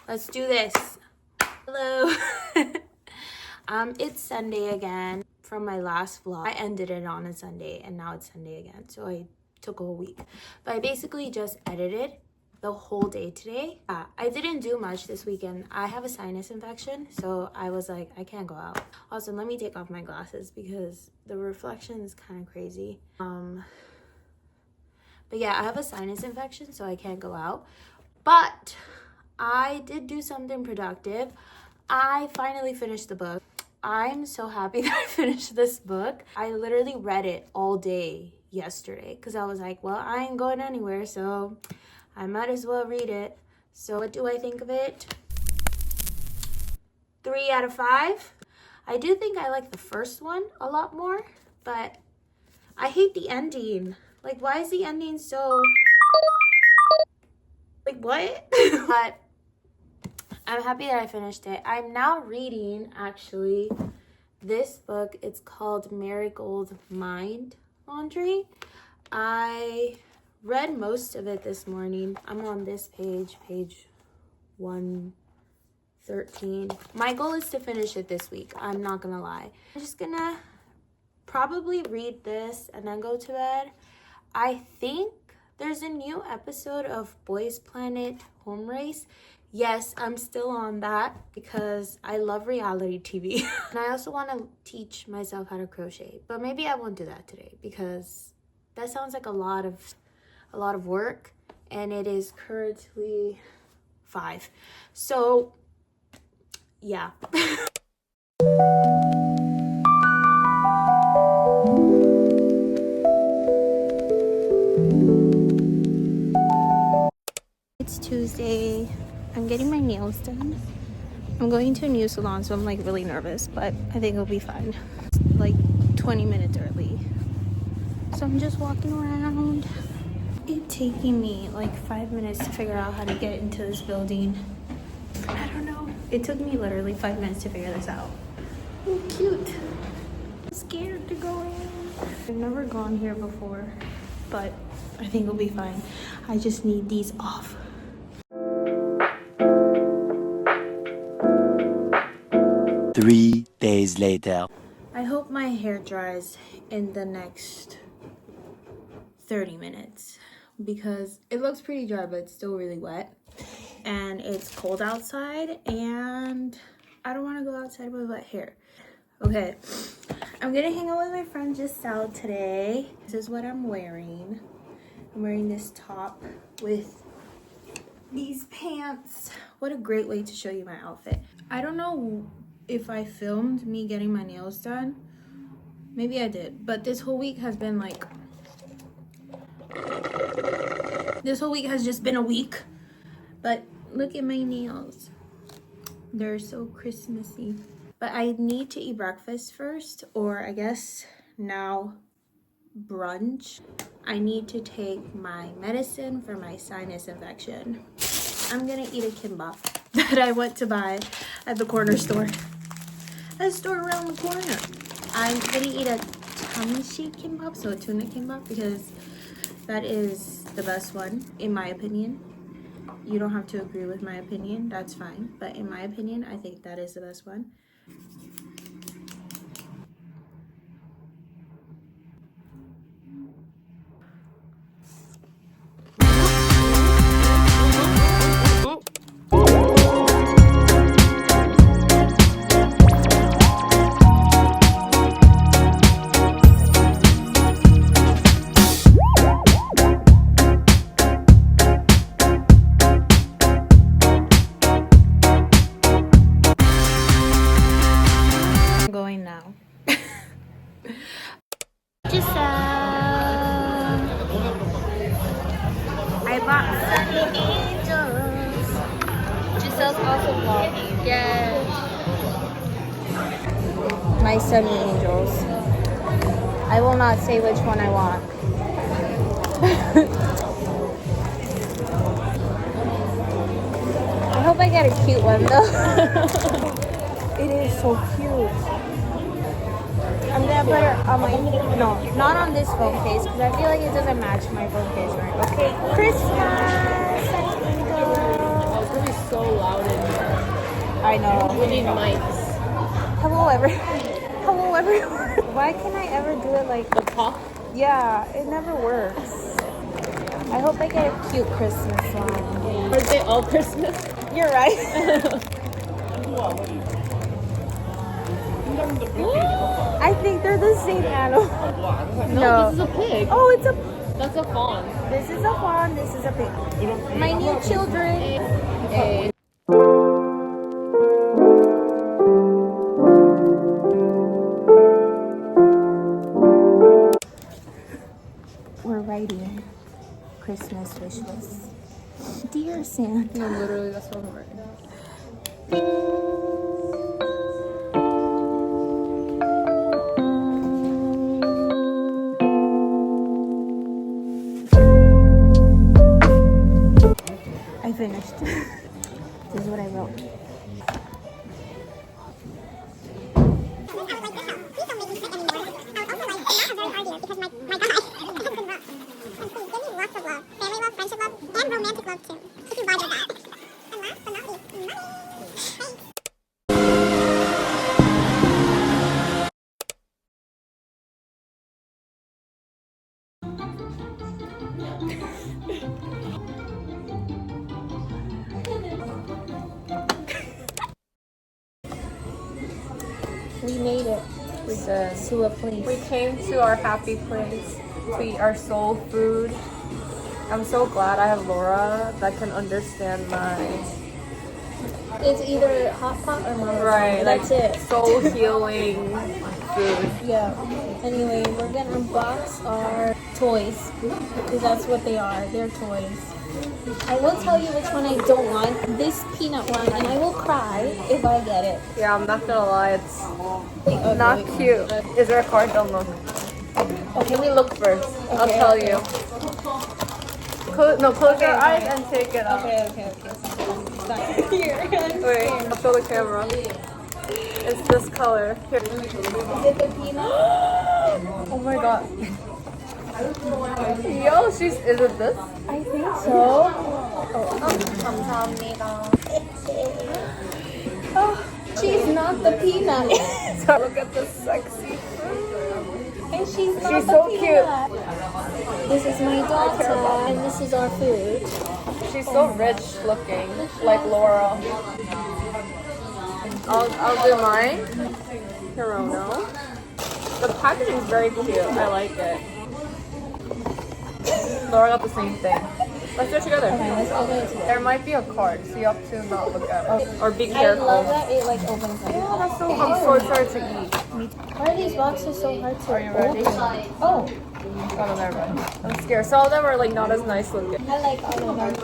Let's do this. Hello. It's Sunday again from my last vlog. I ended it on a Sunday and now it's Sunday again. So I took a whole week. But I basically just edited the whole day today. I didn't do much this weekend. I have a sinus infection, so I was like, I can't go out. Also, let me take off my glasses because the reflection is kind of crazy. But yeah, I have a sinus infection, so I can't go out. But I did do something productive. I finally finished the book. I'm so happy that I finished this book. I literally read it all day yesterday because I was like, well, I ain't going anywhere, so I might as well read it. So what do I think of it? 3 out of 5. I do think I like the first one a lot more, but I hate the ending. Like, why is the ending so... like, what? But I'm happy that I finished it. I'm now reading, actually, this book. It's called Marigold Mind Laundry. I read most of it this morning. I'm on this page 113. My goal is to finish it this week. I'm not gonna lie. I'm just gonna probably read this and then go to bed. I think there's a new episode of Boys Planet Home Race. Yes, I'm still on that because I love reality TV. And I also want to teach myself how to crochet, but maybe I won't do that today because that sounds like a lot of work, and it is currently 5. So yeah. It's Tuesday. I'm getting my nails done. I'm going to a new salon, so I'm like really nervous, but I think it'll be fine. It's like 20 minutes early. So I'm just walking around. It's taking me like 5 minutes to figure out how to get into this building. I don't know. It took me literally 5 minutes to figure this out. Oh, cute. I'm scared to go in. I've never gone here before, but I think it'll be fine. I just need these off. Three days later. I hope my hair dries in the next 30 minutes because it looks pretty dry, but it's still really wet. And it's cold outside and I don't want to go outside with wet hair. Okay, I'm gonna hang out with my friend Giselle today. This is what I'm wearing. I'm wearing this top with these pants. What a great way to show you my outfit. I don't know if I filmed me getting my nails done. Maybe I did, but this whole week has been like... this whole week has just been a week. But look at my nails. They're so Christmassy. But I need to eat breakfast first, or I guess now brunch. I need to take my medicine for my sinus infection. I'm gonna eat a kimbap that I went to buy at the corner store. A store around the corner. I'm gonna eat a tamashi kimbap, so a tuna kimbap, because that is the best one, in my opinion. You don't have to agree with my opinion, that's fine. But in my opinion, I think that is the best one. I bought Sunny Angels. Giselle's also vlogging. Yes. My Sunny Angels. I will not say which one I want. I hope I get a cute one though. It is so cute. I'm gonna put it on my, no, not on this phone case because I feel like it doesn't match my phone case, right? Okay, Christmas! Oh, it's gonna be so loud in I know. We need mics. Hello, Hello, everyone. Why can't I ever do it like The pop? Yeah, it never works. I hope I get a cute Christmas one. Or is it all Christmas? You're right. I think they're the same animal. No, this is a pig. Oh, it's a. That's a fawn. This is a fawn. This is a pig. My new children. Hey. We're writing Christmas wish list. Dear Santa. No, literally, that's what I'm writing. I finished. This is what I wrote. We made it. We did. To a place. We came to our happy place to eat our soul food. I'm so glad I have Laura that can understand my It's either hot pot or mama. right. That's like, it. Soul healing food. Yeah. Anyway, we're gonna unbox our toys because that's what they are. They're toys. I will tell you which one I don't want. This peanut one, and I will cry if I get it. Yeah, I'm not gonna lie, it's Okay, not wait. cute. Is there a card? Don't look. Okay. Let me look first. I'll Okay, tell okay. you. Close your eyes okay. and take it out. Okay. Stop. Here. Wait, I'll show the camera. It's this color. Here. Is it the peanut? Oh my god. Yo, is it this? I think so. Oh, she's not the peanut. So look at this sexy. And she's not She's the so peanut. This is my daughter, and this is our food. She's so rich looking, like Laura. I'll do mine. Hirono. The packaging is very cute. I like it. Laura got the same thing. Let's do it together. Okay, let's open it together. There might be a card, so you have to not look at it. Or be I careful. love that it like opens like Oh, that's so I'm so excited to eat. Why are these boxes so hard to Are you ready? open? Oh, Oh, no, never mind. I'm scared. Some of them are like not as nice looking. I like all of them.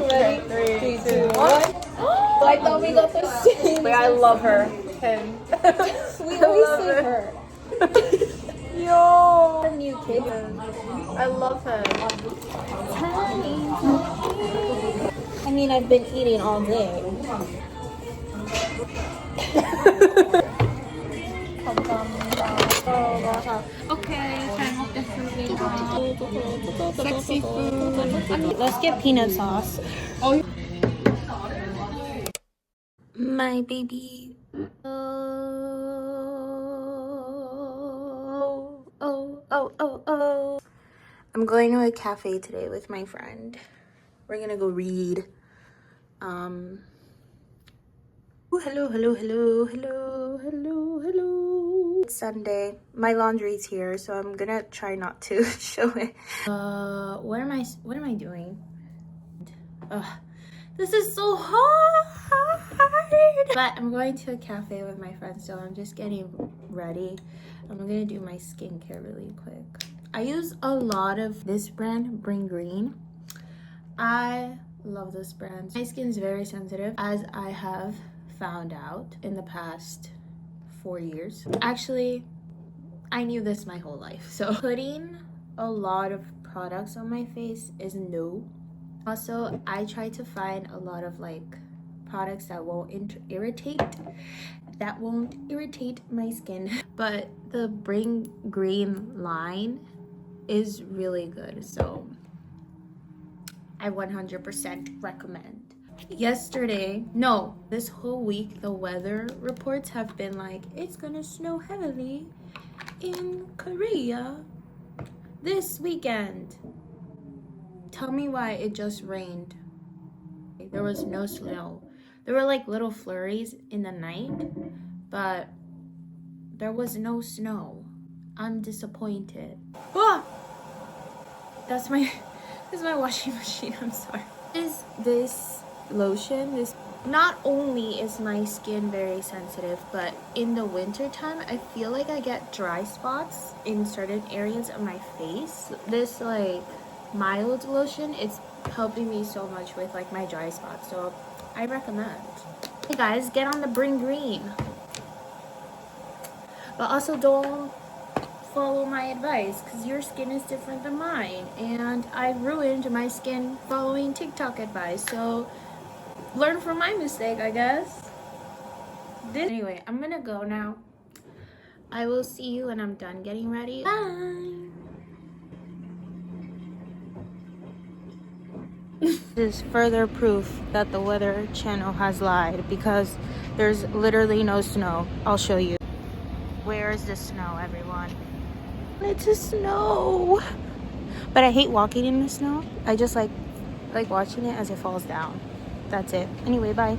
Ready? 3, 2, 1. I thought we got the same. Wait, I love her. Him. We I always love say it. her. Yo. Her new kid. I love him. I mean, I've been eating all day. Okay, 잘 먹겠습니다. Sexy food. Let's get peanut sauce. Oh. My baby. Oh. I'm going to a cafe today with my friend. We're gonna go read. Hello. It's Sunday. My laundry's here, so I'm gonna try not to show it. What am I doing? This is so hard. But I'm going to a cafe with my friends, so I'm just getting ready. I'm gonna do my skincare really quick. I use a lot of this brand, Bring Green. I love this brand. My skin is very sensitive, as I have found out in the past 4 years. Actually, I knew this my whole life. So putting a lot of products on my face is no. Also, I try to find a lot of like products that won't irritate my skin. But the Bring Green line is really good. So I 100% recommend. Yesterday, no, this whole week, the weather reports have been like, it's gonna snow heavily in Korea this weekend. Tell me why it just rained. There was no snow. There were like little flurries in the night, but there was no snow. I'm disappointed. Ah! That's my washing machine. I'm sorry. Is this lotion? This not only is my skin very sensitive, but in the winter time, I feel like I get dry spots in certain areas of my face. This like mild lotion, it's helping me so much with like my dry spots. So I recommend. Hey guys, get on the bring green. But also don't follow my advice because your skin is different than mine, and I ruined my skin following TikTok advice. So learn from my mistake, I guess. Anyway, I'm gonna go now. I will see you when I'm done getting ready. Bye. This is further proof that the weather channel has lied because there's literally no snow. I'll show you. Where is the snow, everyone? It's a snow. But I hate walking in the snow. I just like watching it as it falls down. That's it. Anyway, bye.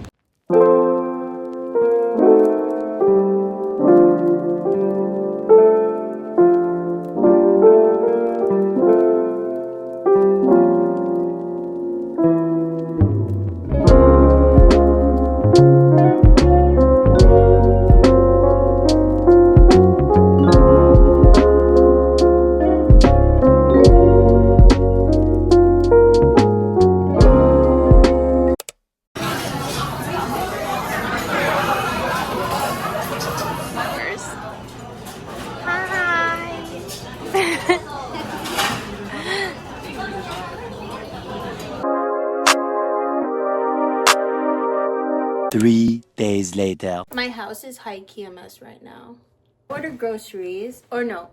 Three days later. My house is high-key a mess right now. Ordered groceries, or no.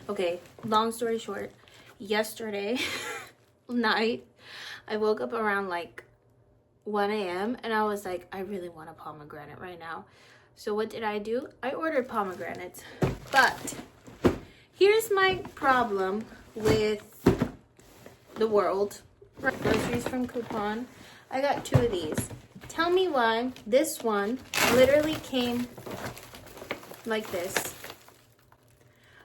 Okay, long story short, yesterday night, I woke up around like 1 a.m. and I was like, I really want a pomegranate right now. So what did I do? I ordered pomegranates. But here's my problem with the world. Groceries from Coupon. I got 2 of these. Tell me why this one literally came like this.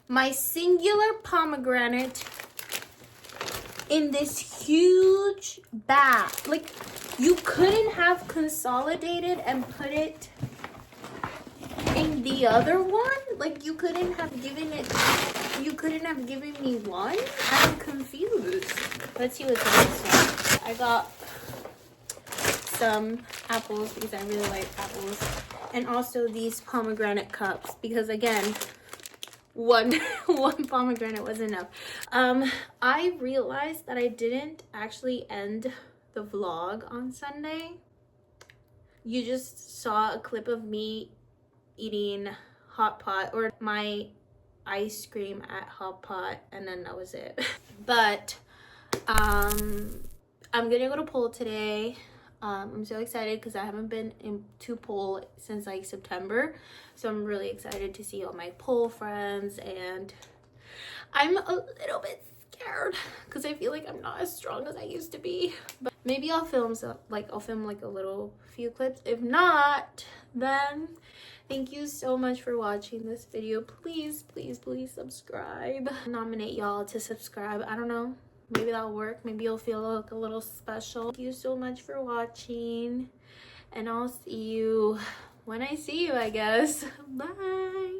My singular pomegranate in this huge bag. Like, you couldn't have consolidated and put it in the other one? Like, you couldn't have given me one? I'm confused. Let's see what's in this one. I got some apples because I really like apples, and also these pomegranate cups because again, one pomegranate was enough. I realized that I didn't actually end the vlog on Sunday. You just saw a clip of me eating hot pot or my ice cream at hot pot, and then that was it. But I'm gonna go to pole today. I'm so excited because I haven't been to pole since like September, so I'm really excited to see all my pole friends, and I'm a little bit scared because I feel like I'm not as strong as I used to be. But maybe I'll film like a little few clips. If not, then thank you so much for watching this video. Please subscribe. Nominate y'all to subscribe. I don't know, maybe that'll work. Maybe you'll feel like a little special. Thank you so much for watching, and I'll see you when I see you, I guess. Bye.